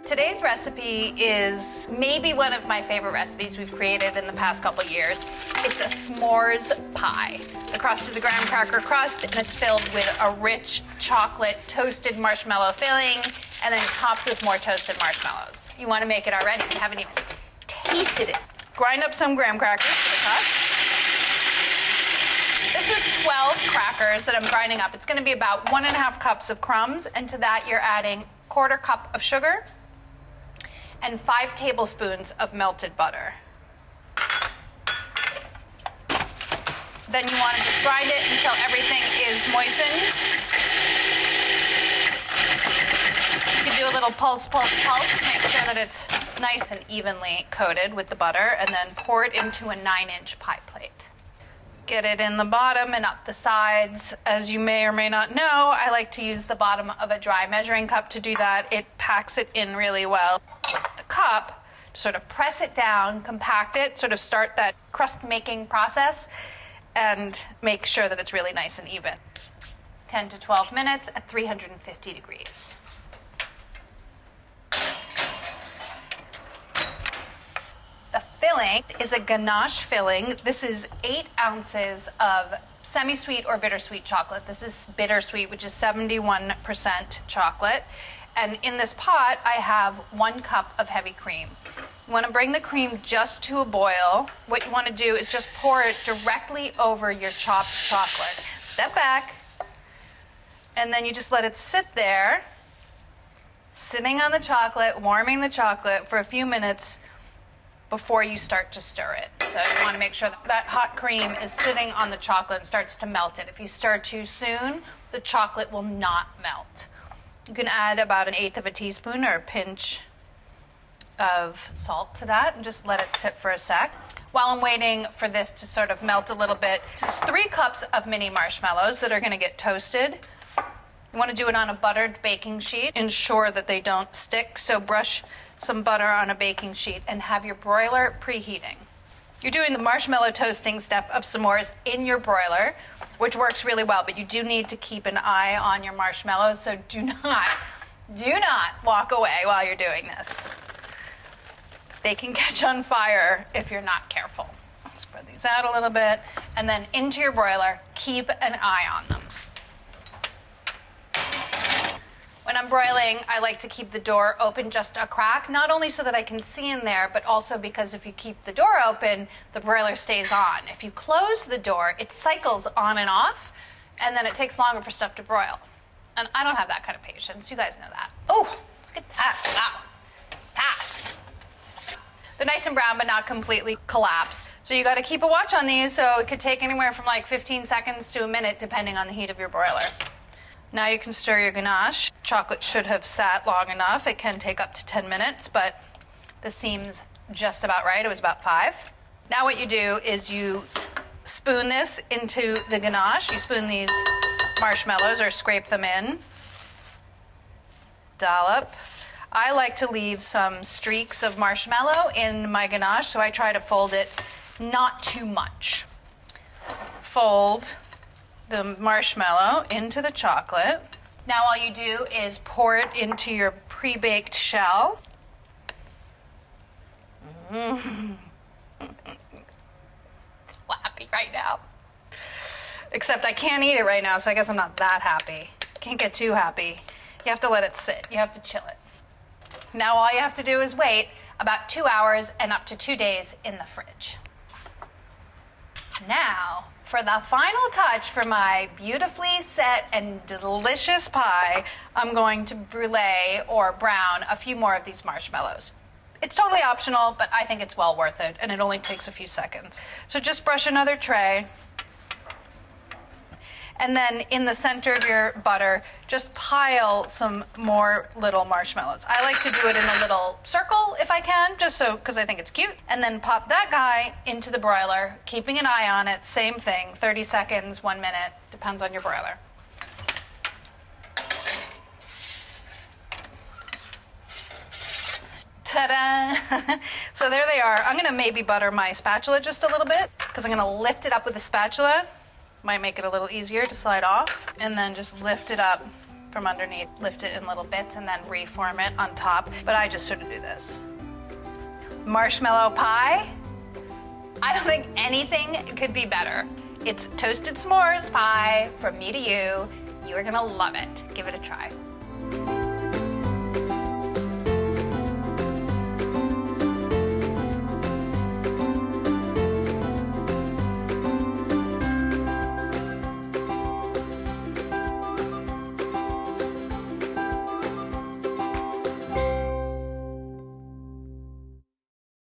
Today's recipe is maybe one of my favorite recipes we've created in the past couple years. It's a s'mores pie. The crust is a graham cracker crust, and it's filled with a rich chocolate toasted marshmallow filling, and then topped with more toasted marshmallows. You want to make it already. You haven't even tasted it. Grind up some graham crackers for the crust. This is 12 crackers that I'm grinding up. It's going to be about 1.5 cups of crumbs, and to that you're adding 1/4 cup of sugar and 5 tablespoons of melted butter. Then you want to just grind it until everything is moistened. You can do a little pulse, pulse, pulse to make sure that it's nice and evenly coated with the butter, and then pour it into a 9-inch pie plate. Get it in the bottom and up the sides. As you may or may not know, I like to use the bottom of a dry measuring cup to do that. It packs it in really well. The cup, sort of press it down, compact it, sort of start that crust making process, and make sure that it's really nice and even. 10 to 12 minutes at 350 degrees. The filling is a ganache filling. This is 8 ounces of semi-sweet or bittersweet chocolate. This is bittersweet, which is 71% chocolate. And in this pot, I have 1 cup of heavy cream. You want to bring the cream just to a boil. What you want to do is just pour it directly over your chopped chocolate. Step back, and then you just let it sit there, sitting on the chocolate, warming the chocolate for a few minutes before you start to stir it. So you want to make sure that that hot cream is sitting on the chocolate and starts to melt it. If you stir too soon, the chocolate will not melt. You can add about 1/8 teaspoon or a pinch of salt to that and just let it sit for a sec. While I'm waiting for this to sort of melt a little bit, this is 3 cups of mini marshmallows that are going to get toasted. You want to do it on a buttered baking sheet. Ensure that they don't stick, so brush some butter on a baking sheet and have your broiler preheating. You're doing the marshmallow toasting step of s'mores in your broiler, which works really well, but you do need to keep an eye on your marshmallows, so do not walk away while you're doing this. They can catch on fire if you're not careful. Spread these out a little bit, and then into your broiler, keep an eye on them. When I'm broiling, I like to keep the door open just a crack, not only so that I can see in there, but also because if you keep the door open, the broiler stays on. If you close the door, it cycles on and off, and then it takes longer for stuff to broil. And I don't have that kind of patience. You guys know that. Oh, look at that. Wow. Fast. They're nice and brown, but not completely collapsed. So you got to keep a watch on these, so it could take anywhere from like 15 seconds to a minute, depending on the heat of your broiler. Now you can stir your ganache. Chocolate should have sat long enough. It can take up to 10 minutes, but this seems just about right. It was about 5. Now what you do is you spoon this into the ganache. You spoon these marshmallows or scrape them in. Dollop. I like to leave some streaks of marshmallow in my ganache, so I try to fold it not too much. Fold the marshmallow into the chocolate. Now all you do is pour it into your pre-baked shell. Happy right now. Except I can't eat it right now, so I guess I'm not that happy. Can't get too happy. You have to let it sit. You have to chill it. Now all you have to do is wait about 2 hours and up to 2 days in the fridge. Now, for the final touch for my beautifully set and delicious pie, I'm going to brulee or brown a few more of these marshmallows. It's totally optional, but I think it's well worth it, and it only takes a few seconds. So just brush another tray, and then in the center of your butter, just pile some more little marshmallows. I like to do it in a little circle if I can, just so, because I think it's cute. And then pop that guy into the broiler, keeping an eye on it, same thing, 30 seconds, 1 minute, depends on your broiler. Ta-da! So there they are. I'm gonna maybe butter my spatula just a little bit, because I'm gonna lift it up with the spatula. Might make it a little easier to slide off, and then just lift it up from underneath, lift it in little bits, and then reform it on top. But I just sort of do this. Marshmallow pie. I don't think anything could be better. It's toasted s'mores pie from me to you. You are gonna love it. Give it a try.